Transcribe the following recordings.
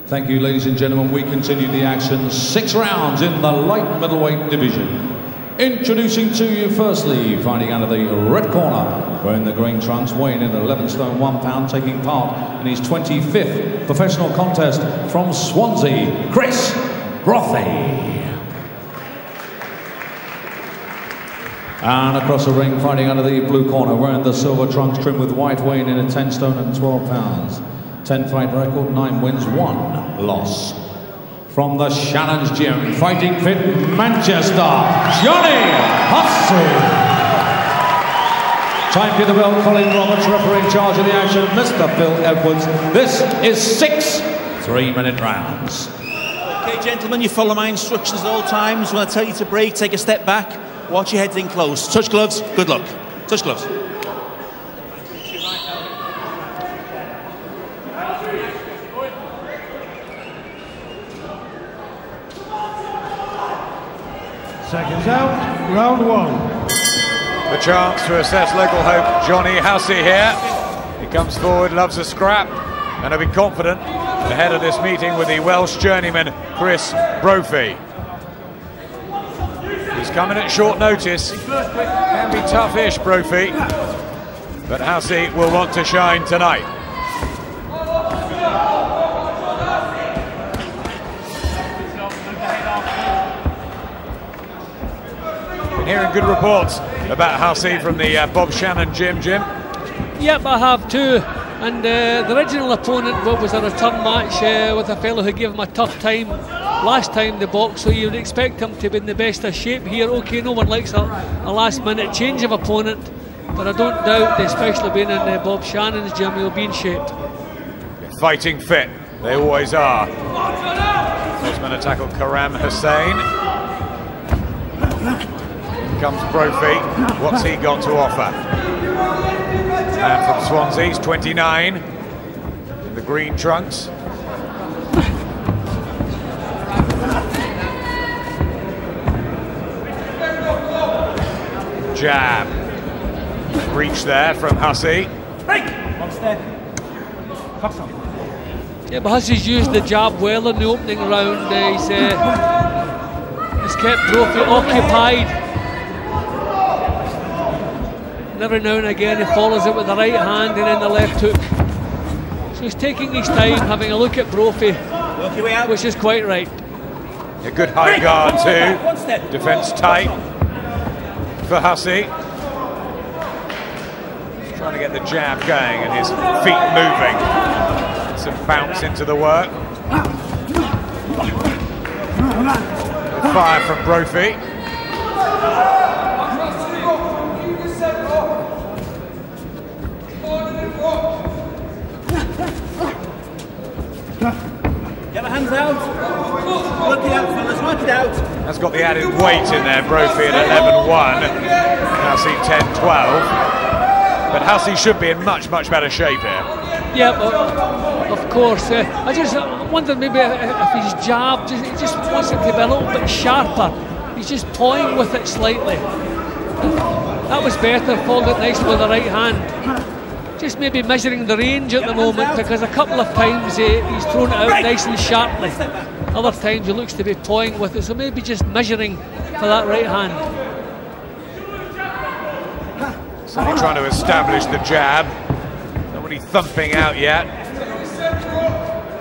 Thank you, ladies and gentlemen. We continue the action. 6 rounds in the light middleweight division. Introducing to you firstly, fighting out of the red corner, wearing the green trunks, weighing in at 11 stone 1 pound, taking part in his 25th professional contest from Swansea, Chris Brophy. And across the ring, fighting out of the blue corner, wearing the silver trunks trimmed with white, weighing in at 10 stone and 12 pounds. 10 fight record, 9 wins, 1 loss. From the Shannonsgym, fighting fit Manchester, Jonny Rocco. Time to the bell, Colin Roberts, referee in charge of the action, Mr. Phil Edwards. This is 6 3-minute rounds. Okay, gentlemen, you follow my instructions at all times. When I tell you to break, take a step back, watch your heads in close. Touch gloves, good luck. Touch gloves. Seconds out, round 1. The chance to assess local hope, Jonny Rocco here. He comes forward, loves a scrap, and will be confident ahead of this meeting with the Welsh journeyman, Chris Brophy. He's coming at short notice. Can be toughish, Brophy, but Rocco will want to shine tonight. Hearing good reports about Rocco from the Bob Shannon gym. Yep, I have too. And the original opponent was a return match with a fellow who gave him a tough time last time the box, so you would expect him to be in the best of shape here. Okay, no one likes a last-minute change of opponent, but I don't doubt, especially being in Bob Shannon's gym, he'll be in shape. Fighting fit, they always are. First man to tackle Karam Hussein. Comes Brophy, what's he got to offer? And from Swansea, he's 29, in the green trunks. Jab. Reach there from Rocco. Yeah, but Hussey's used the jab well in the opening round. He's kept Brophy occupied. And every now and again he follows it with the right hand and then the left hook. So he's taking his time, having a look at Brophy, which is quite right. A good high guard too. Defence tight for Rocco. He's trying to get the jab going and his feet moving. Some bounce into the work. Fire from Brophy. Get the hands out. Work it out, fellas, work it out. That's got the added weight in there, Brophy at 11-1. Rocco 10-12. But Rocco should be in much better shape here. Yeah, of course. I just wonder maybe if his jab, he just wants it to be a little bit sharper. He's just toying with it slightly. That was better, followed it nicely with the right hand. Just maybe measuring the range at the moment, because a couple of times he's thrown it out nice and sharply. Other times he looks to be toying with it, so maybe just measuring for that right hand. So he's trying to establish the jab. Not really thumping out yet.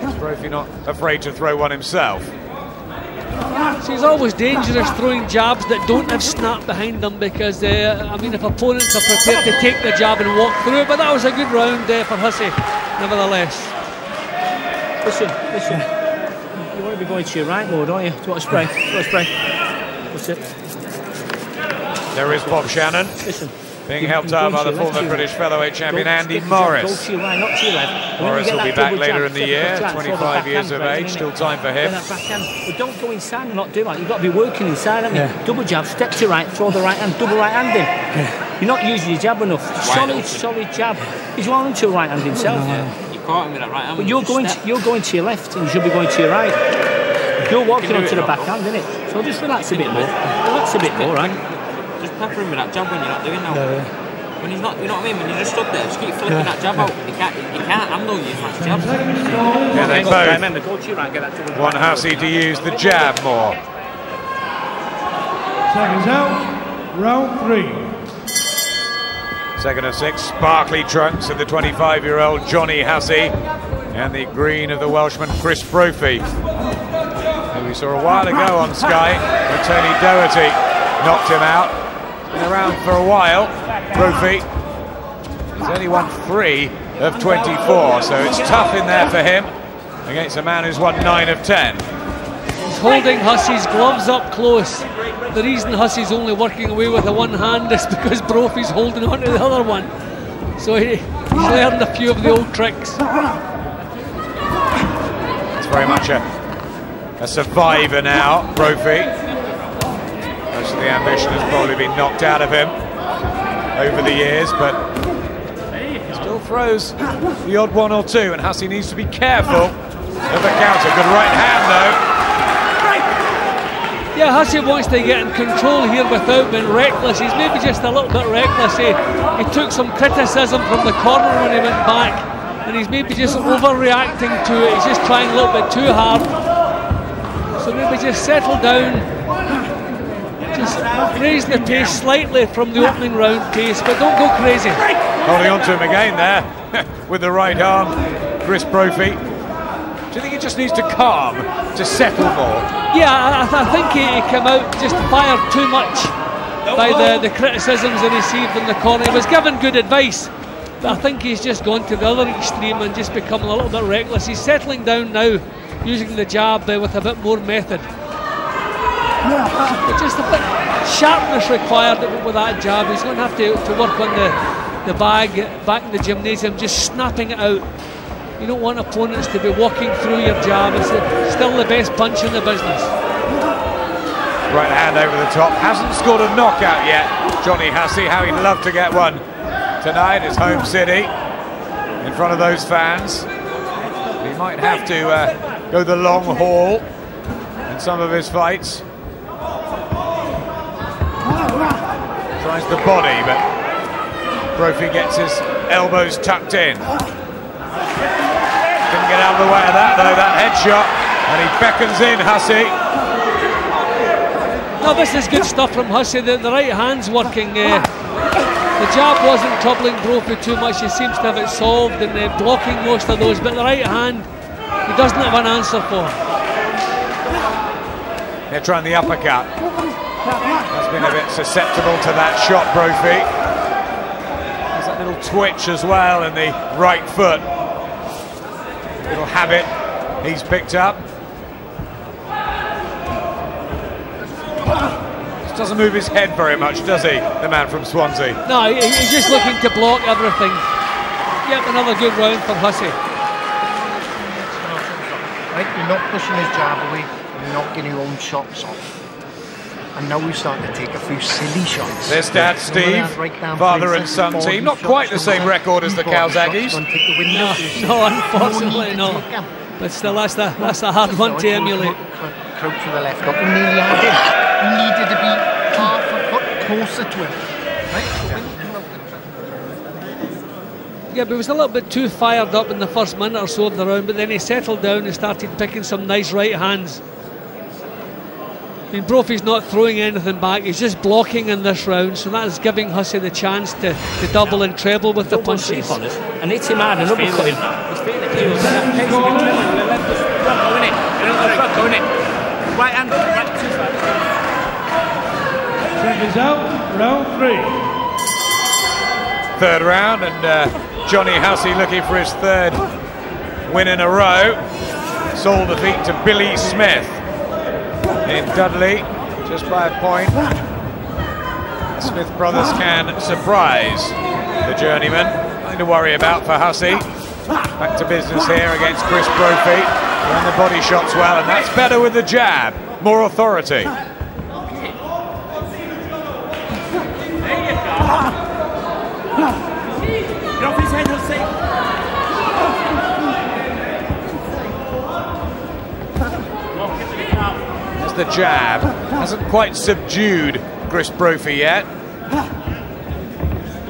Is Brophy not afraid to throw one himself? So he's always dangerous throwing jabs that don't have snap behind them, because I mean, if opponents are prepared to take the jab and walk through it, but that was a good round for Rocco, nevertheless. Listen, you want to be going to your right more, don't you? Do you want to spray? That's it. There is Bob Shannon. Listen. Being helped out by the former British featherweight champion Andy Morris. Go to your right, not to your left. Morris will be back later in the year, 25 years of age, still time for him. But don't go inside and not do that. You've got to be working inside, haven't you? Double jab, step to right, throw the right hand, double right hand in. You're not using your jab enough. Solid jab. He's wanting to right hand himself. You caught him with that right hand. But you're going to your left and you should be going to your right. You're walking onto the backhand, innit? So just relax a bit more. Relax a bit more, right? Just pepper him with that jab when you're not doing that. When he's not, you know what I mean? When you just stood there, just keep flicking that jab out. He can't handle you fast jabs. Yeah, they both remember, go to your right, get that to want Hussey to use the jab more. Seconds out, round 3. Second of 6, sparkly trunks of the 25-year-old Jonny Hussey and the green of the Welshman Chris Brophy, who we saw a while ago on Sky when Tony Doherty knocked him out. Been around for a while. Brophy has only won 3 of 24, so it's tough in there for him against a man who's won 9 of 10. He's holding Hussey's gloves up close. The reason Hussey's only working away with the one hand is because Brophy's holding on to the other one. So he's learned a few of the old tricks. It's very much a survivor now, Brophy. Most of the ambition has probably been knocked out of him over the years, but still throws the odd one or two, and Hussey needs to be careful of the counter. Good right hand, though. Yeah, Hussey wants to get in control here without being reckless. He's maybe just a little bit reckless. He took some criticism from the corner when he went back, and he's maybe just overreacting to it. He's just trying a little bit too hard. So maybe just settle down. Just raise the pace slightly from the opening round pace, but don't go crazy. Holding on to him again there with the right arm, Chris Brophy. Do you think he just needs to calm, to settle more? Yeah, I think he came out just fired too much by the criticisms he received in the corner. He was given good advice, but I think he's just gone to the other extreme and just become a little bit reckless. He's settling down now, using the jab with a bit more method. But just a bit sharpness required with that jab. He's going to have to work on the bag back in the gymnasium, just snapping it out. You don't want opponents to be walking through your jab. It's still the best punch in the business. Right hand over the top. Hasn't scored a knockout yet, Jonny Hussey. How he'd love to get one tonight. His home city, in front of those fans. He might have to go the long haul in some of his fights. Tries the body, but Brophy gets his elbows tucked in. Didn't get out of the way of that, though, that headshot, and he beckons in Hussey. No, this is good stuff from Hussey. The right hand's working. The jab wasn't troubling Brophy too much. He seems to have it solved and blocking most of those, but the right hand, he doesn't have an answer for. They're trying the uppercut. Has been a bit susceptible to that shot, Brophy. There's that little twitch as well in the right foot. Little habit he's picked up. Just doesn't move his head very much, does he, the man from Swansea? No, he's just looking to block everything. Yep, another good round for Hussey. Right, you're not pushing his jab away, you're not getting your own shots off. And now we're starting to take a few silly shots. There's Dad Steve, father and son team. Not quite the same record as the Calzaghes. No, unfortunately not. But still, that's a hard one to emulate. Crouch with the left hook and nearly had him. He needed to be half a foot closer to him. Right? Yeah, but he was a little bit too fired up in the first minute or so of the round, but then he settled down and started picking some nice right hands. I mean, Brophy's not throwing anything back, he's just blocking in this round, so that is giving Hussey the chance to double and treble with the punches. And hits him hard and uppercut him. He's feeling it. Right hand, right two sides. Seconds out, round 3. Third round, and Jonny Hussey looking for his third win in a row. Sole defeat to Billy Smith in Dudley, just by a point. The Smith brothers can surprise the journeyman. Nothing to worry about for Hussey. Back to business here against Chris Brophy. And the body shots well, and that's better with the jab. More authority. There's the jab. Hasn't quite subdued Chris Brophy yet.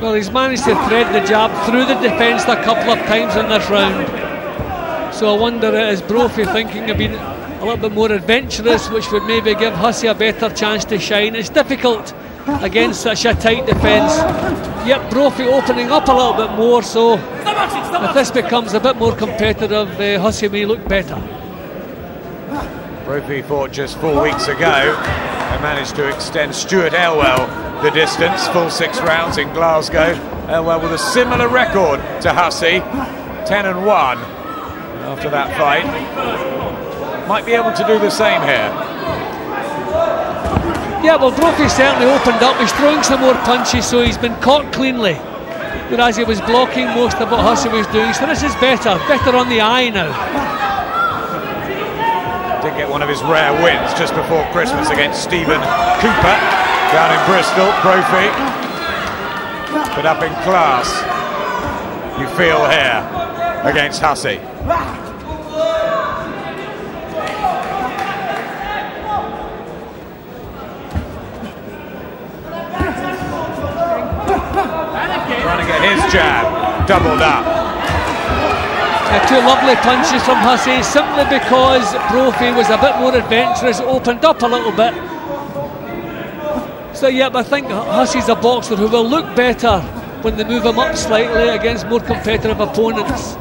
Well, he's managed to thread the jab through the defence a couple of times in this round. So I wonder, is Brophy thinking of being a little bit more adventurous, which would maybe give Hussey a better chance to shine? It's difficult against such a tight defence. Yep, Brophy opening up a little bit more, so if this becomes a bit more competitive, Hussey may look better. Brophy fought just 4 weeks ago and managed to extend Stuart Elwell the distance, full 6 rounds in Glasgow. Elwell with a similar record to Hussey, 10-1 after that fight. Might be able to do the same here. Yeah, well, Brophy certainly opened up. He's throwing some more punches, so he's been caught cleanly, whereas he was blocking most of what Hussey was doing. So this is better on the eye now. Did get one of his rare wins just before Christmas against Stephen Cooper down in Bristol. Brophy, but up in class, you feel here against Hussey. Trying to get his jab doubled up. Two lovely punches from Hussey, simply because Brophy was a bit more adventurous, opened up a little bit. So yeah, I think Hussey's a boxer who will look better when they move him up slightly against more competitive opponents.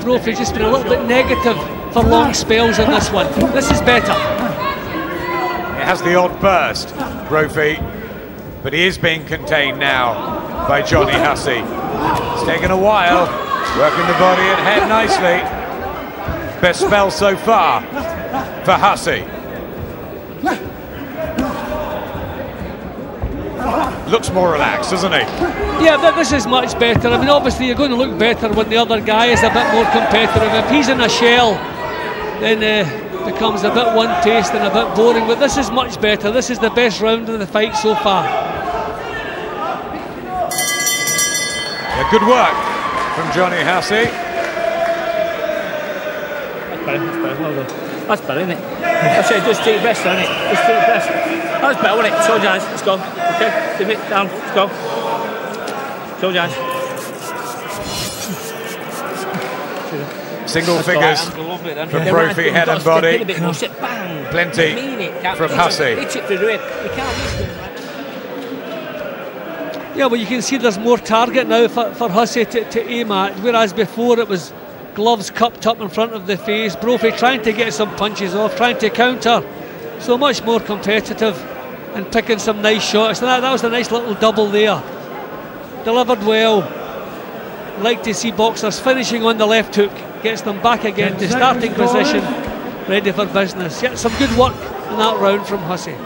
Brophy's just been a little bit negative for long spells in this one. This is better. It has the odd burst, Brophy, but he is being contained now by Jonny Hussey. It's taken a while, working the body and head nicely. Best spell so far for Hussey. Looks more relaxed, doesn't he? Yeah, this is much better. I mean, obviously you're going to look better when the other guy is a bit more competitive. If he's in a shell, then it becomes a bit one-paced and a bit boring. But this is much better. This is the best round of the fight so far. Yeah, good work from Jonny Hussey. That's better, isn't it? I say just deep breaths, isn't it? Just deep breaths. That's better, wasn't it? Shoulder hands, let's go. Okay, dim it down, let's go. Shoulder hands. Single figures from Brophy, head and body. Plenty from Hussey. Hit it through the head. You can't miss it. Yeah, well, you can see there's more target now for Hussey to aim at, whereas before it was gloves cupped up in front of the face. Brophy trying to get some punches off, trying to counter. So much more competitive and picking some nice shots. And that was a nice little double there. Delivered well. Like to see boxers finishing on the left hook. Gets them back again to starting position, ready for business. Yeah, some good work in that round from Hussey.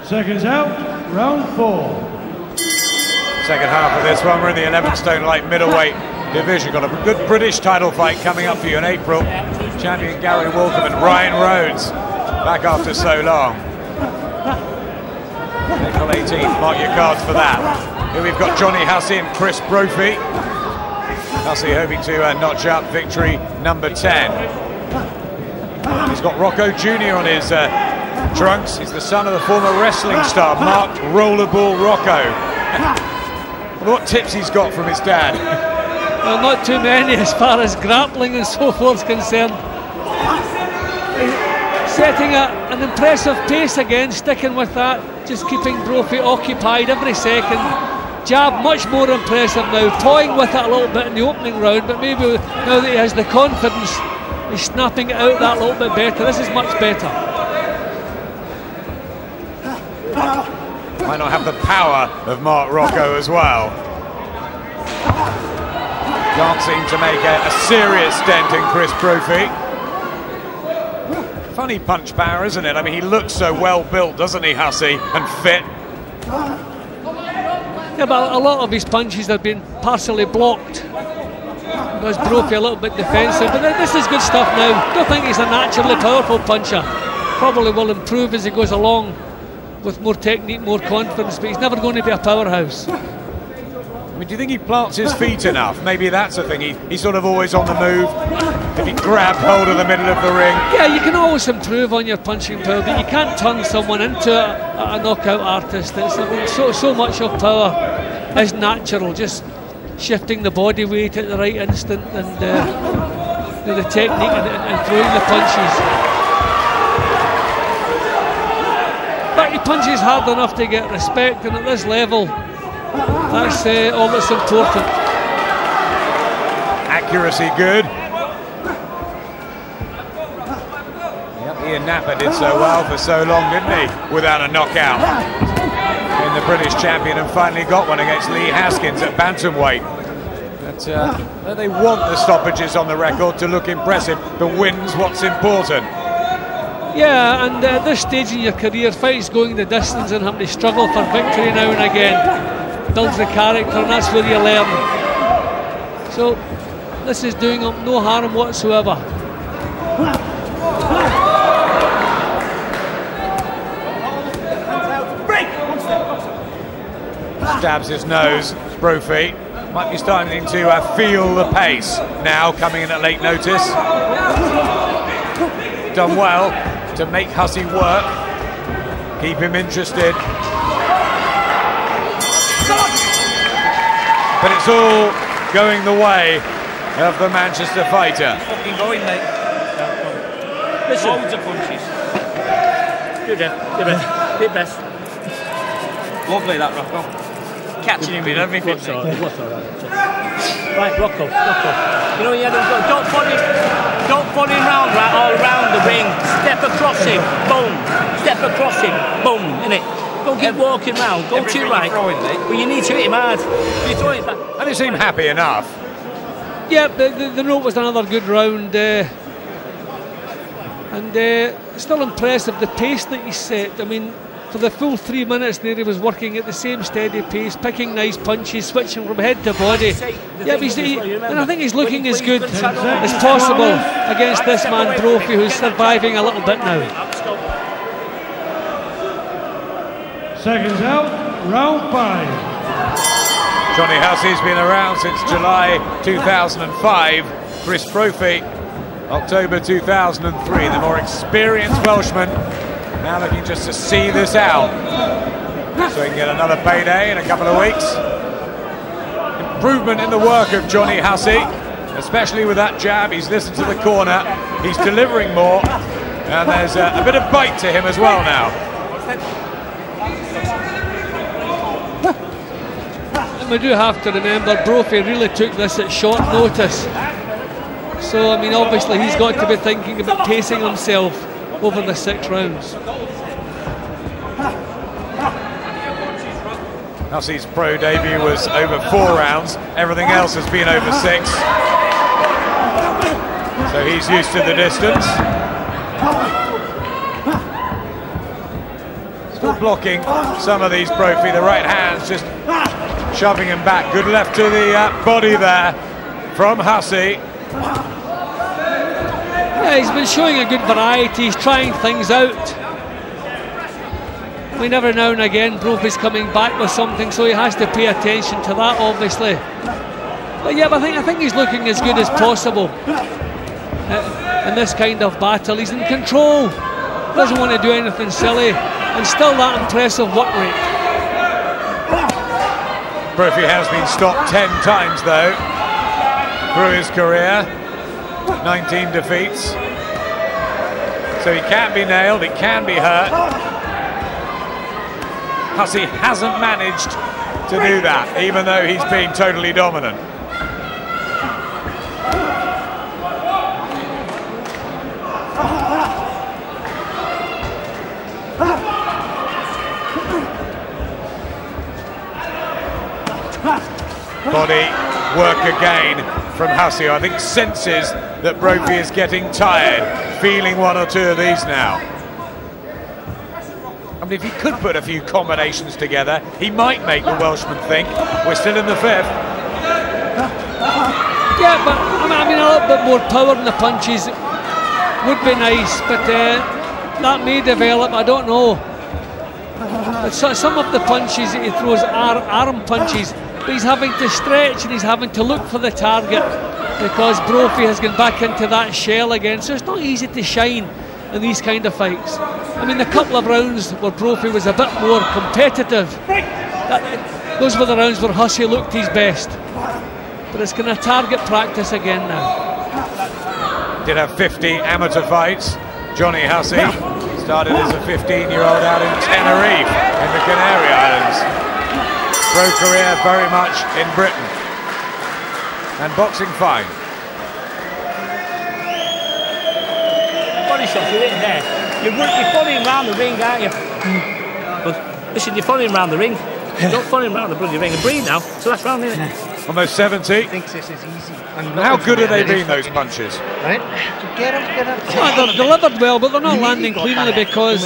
Seconds out, round 4. Second half of this one, we're in the 11 stone light middleweight division. Got a good British title fight coming up for you in April. Champion Gary Waltham and Ryan Rhodes back after so long. April 18th, mark your cards for that. Here we've got Jonny Hussey and Chris Brophy. Hussey hoping to notch up victory number 10. He's got Rocco Jr. on his trunks. He's the son of the former wrestling star Mark Rollerball Rocco. What tips he's got from his dad? Well, not too many as far as grappling and so forth is concerned. Setting an impressive pace again, sticking with that, just keeping Brophy occupied every second. Jab much more impressive now, toying with it a little bit in the opening round, but maybe now that he has the confidence, he's snapping it out that little bit better. This is much better. Might not have the power of Mark Rocco as well. Can't seem to make a serious dent in Chris Brophy. Funny punch power, isn't it? I mean, he looks so well built, doesn't he, Hussey, and fit. Yeah, but a lot of his punches have been partially blocked. Because Brophy a little bit defensive, but this is good stuff now. Don't think he's a naturally powerful puncher. Probably will improve as he goes along with more technique, more confidence, but he's never going to be a powerhouse. I mean, do you think he plants his feet enough? Maybe that's the thing. He's sort of always on the move. if he grabbed hold of the middle of the ring. Yeah, you can always improve on your punching power, but you can't turn someone into a knockout artist. It's, I mean, so much of power is natural, just shifting the body weight at the right instant and the technique and throwing the punches. But he punches hard enough to get respect, and at this level, that's all that's important. Accuracy good. Yep, Ian Napper did so well for so long, didn't he? Without a knockout. In the British champion, and finally got one against Lee Haskins at bantamweight. But they want the stoppages on the record to look impressive. The win's what's important. Yeah, and at this stage in your career, fights going the distance and having to struggle for victory now and again builds the character, and that's where you learn. So this is doing him no harm whatsoever. Stabs his nose, Brophy. Might be starting to feel the pace now, coming in at late notice. Done well to make Hussey work, keep him interested. But it's all going the way of the Manchester fighter. Fucking going, mate. Listen. Loads of punches. Do your best. Lovely that, Rocco. Catching him with everything. What's all right. Right, Rocco. You know, don't follow him round, right, all round the ring. Step across him, boom. Step across him, boom, innit? Don't keep walking round, go too right. But you need to hit him hard. You throw it back. And he seemed happy enough. Yeah, the note was another good round. And still impressive, the pace that he set. I mean, for the full 3 minutes there, he was working at the same steady pace, picking nice punches, switching from head to body. Yeah, and I think he's looking as good as possible against this man Brophy, who's surviving a little bit now. Seconds out, round 5. Jonny Hussey's been around since July 2005. Chris Brophy, October 2003. The more experienced Welshman now looking just to see this out, so he can get another payday in a couple of weeks. Improvement in the work of Jonny Hussey, especially with that jab. He's listened to the corner, he's delivering more, and there's a bit of bite to him as well now. We do have to remember Brophy really took this at short notice, so I mean obviously he's got to be thinking about pacing himself over the 6 rounds. Hussey's pro debut was over 4 rounds, everything else has been over 6. So he's used to the distance. Still blocking some of these Brophy, the right hand's just shoving him back. Good left to the body there from Hussey. Yeah, he's been showing a good variety, he's trying things out. We never now and again Brophy's coming back with something, so he has to pay attention to that obviously. But yeah, I think he's looking as good as possible in this kind of battle. He's in control, doesn't want to do anything silly, and still that impressive work rate. Brophy has been stopped 10 times though through his career, 19 defeats. So he can be nailed, it can be hurt. Hussey hasn't managed to do that, even though he's been totally dominant. Body work again from Hussey. I think senses that Brophy is getting tired, feeling 1 or 2 of these now. I mean, if he could put a few combinations together, he might make the Welshman think. We're still in the 5th. Yeah, but I mean a little bit more power in the punches would be nice, but that may develop, I don't know. So, some of the punches that he throws are arm punches, but he's having to stretch and he's having to look for the target. because Brophy has gone back into that shell again, so it's not easy to shine in these kind of fights. I mean, the couple of rounds where Brophy was a bit more competitive, those were the rounds where Hussey looked his best. But it's going to target practice again now. Did have 50 amateur fights. Jonny Hussey started as a 15-year-old out in Tenerife in the Canary Islands. Pro career very much in Britain. And boxing fine. Body shots, you're in there. You're following around the ring, aren't you? But listen, you're following around the ring. You're not following around the bloody ring. And breathe now, so that's round, isn't it? Almost 70. Thinks this is easy. How good have they been, those punches? Right? Get him. They're delivered well, but they're not landing cleanly because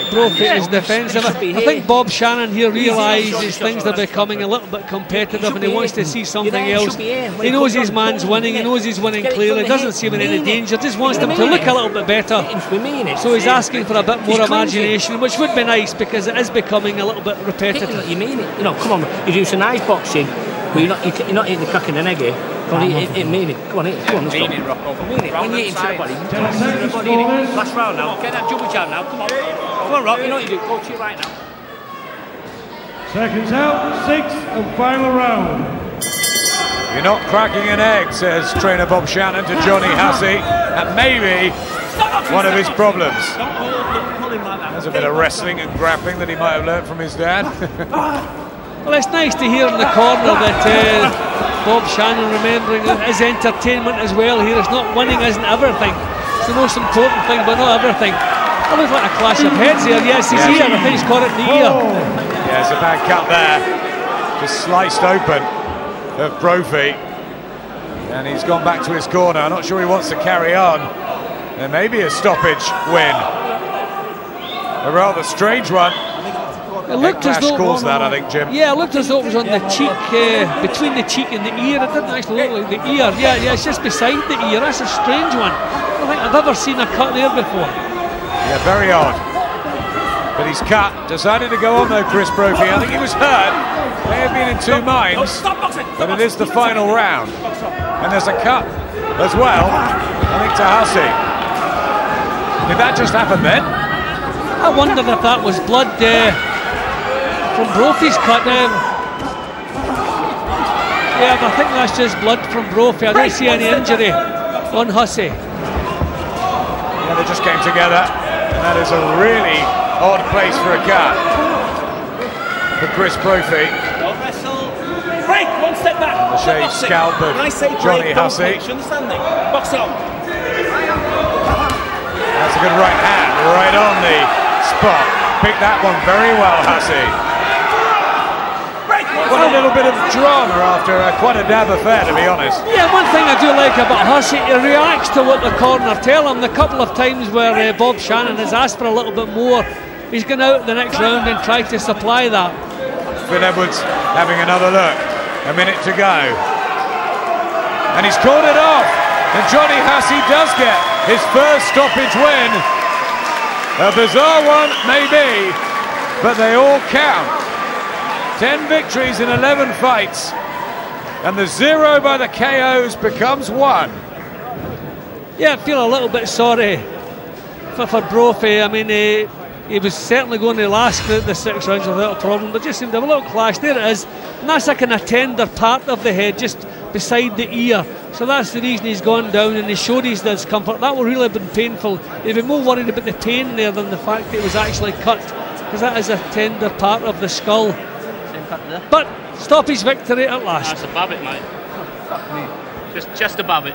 Brophy is defensive. I think Bob Shannon here realises things are becoming a little bit competitive and he wants to see something else. He knows his man's winning, he knows he's winning clearly, doesn't see him in any danger, just wants them to look a little bit better. So he's asking for a bit more imagination, which would be nice because it is becoming a little bit repetitive. You mean it? You know, come on, you do some nice boxing, but you're not eating the cock in the egg here. Come on, eat it, mean it. Come on, eat it. Come on, let's go. Mean it. When you eat into the body, last round now. Get that jumper jab now. Come on. Come on, Rock. You know what you do. Go to your right now. Seconds out, 6th and final round. You're not cracking an egg, says trainer Bob Shannon to Jonny Hussey. That may be one of his problems. There's a bit of wrestling and grappling that he might have learnt from his dad. Well, it's nice to hear in the corner that Bob Shannon remembering his entertainment as well here. It's not winning isn't everything. It's the most important thing, but not everything. That looks like a clash of heads here. Yes, he's here. I think he's caught it in the ear. Yeah, it's a bad cut there. Just sliced open of Brophy. And he's gone back to his corner. I'm not sure he wants to carry on. There may be a stoppage win. A rather strange one. It looked as though calls that, I think, Jim. Yeah, it looked as though it was on the cheek, between the cheek and the ear. It didn't actually look like the ear. Yeah, it's just beside the ear. That's a strange one. I don't think I've ever seen a cut there before. Yeah, very odd. But he's cut. Decided to go on though, Chris Brophy. I think he was hurt. May have been in two minds. But it is the final round. And there's a cut as well, I think, to Hussey. Did that just happen then? I wondered if that was blood from Brophy's cut. Yeah, but I think that's just blood from Brophy. I don't see any injury on Hussey. Yeah, they just came together, and that is a really odd place for a cut for Chris Brophy. Don't wrestle. Break, one step back. The shaved scalp of Jonny Hussey. Understanding? Box up. That's a good right hand, right on the spot. Picked that one very well, Hussey. What a little bit of drama after quite a dab affair, to be honest. Yeah, one thing I do like about Hussey, he reacts to what the corner tell him. The couple of times where Bob Shannon has asked for a little bit more, he's gone out the next round and tried to supply that. Phil Edwards having another look. A minute to go. And he's called it off. And Jonny Hussey does get his first stoppage win. A bizarre one, maybe, but they all count. 10 victories in 11 fights, and the 0 by the KOs becomes 1. Yeah, I feel a little bit sorry for Brophy. I mean, he was certainly going to last the 6 rounds without a problem, but just seemed to have a little clash. There it is, and that's a kind of tender part of the head, just beside the ear. So that's the reason he's gone down, and he showed his discomfort. That would really have been painful. He'd been more worried about the pain there than the fact that it was actually cut, because that is a tender part of the skull. But stop his victory at last. That's above it, mate. Just above it.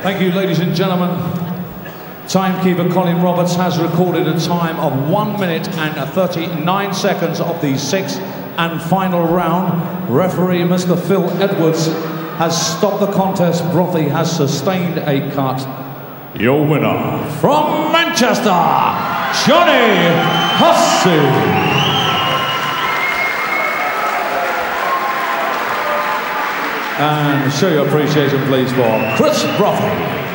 Thank you, ladies and gentlemen. Timekeeper Colin Roberts has recorded a time of 1 minute and 39 seconds of the 6th and final round. Referee Mr. Phil Edwards has stopped the contest. Brophy has sustained a cut. Your winner from Manchester, Jonny Hussey. And show your appreciation, please, for Chris Brophy.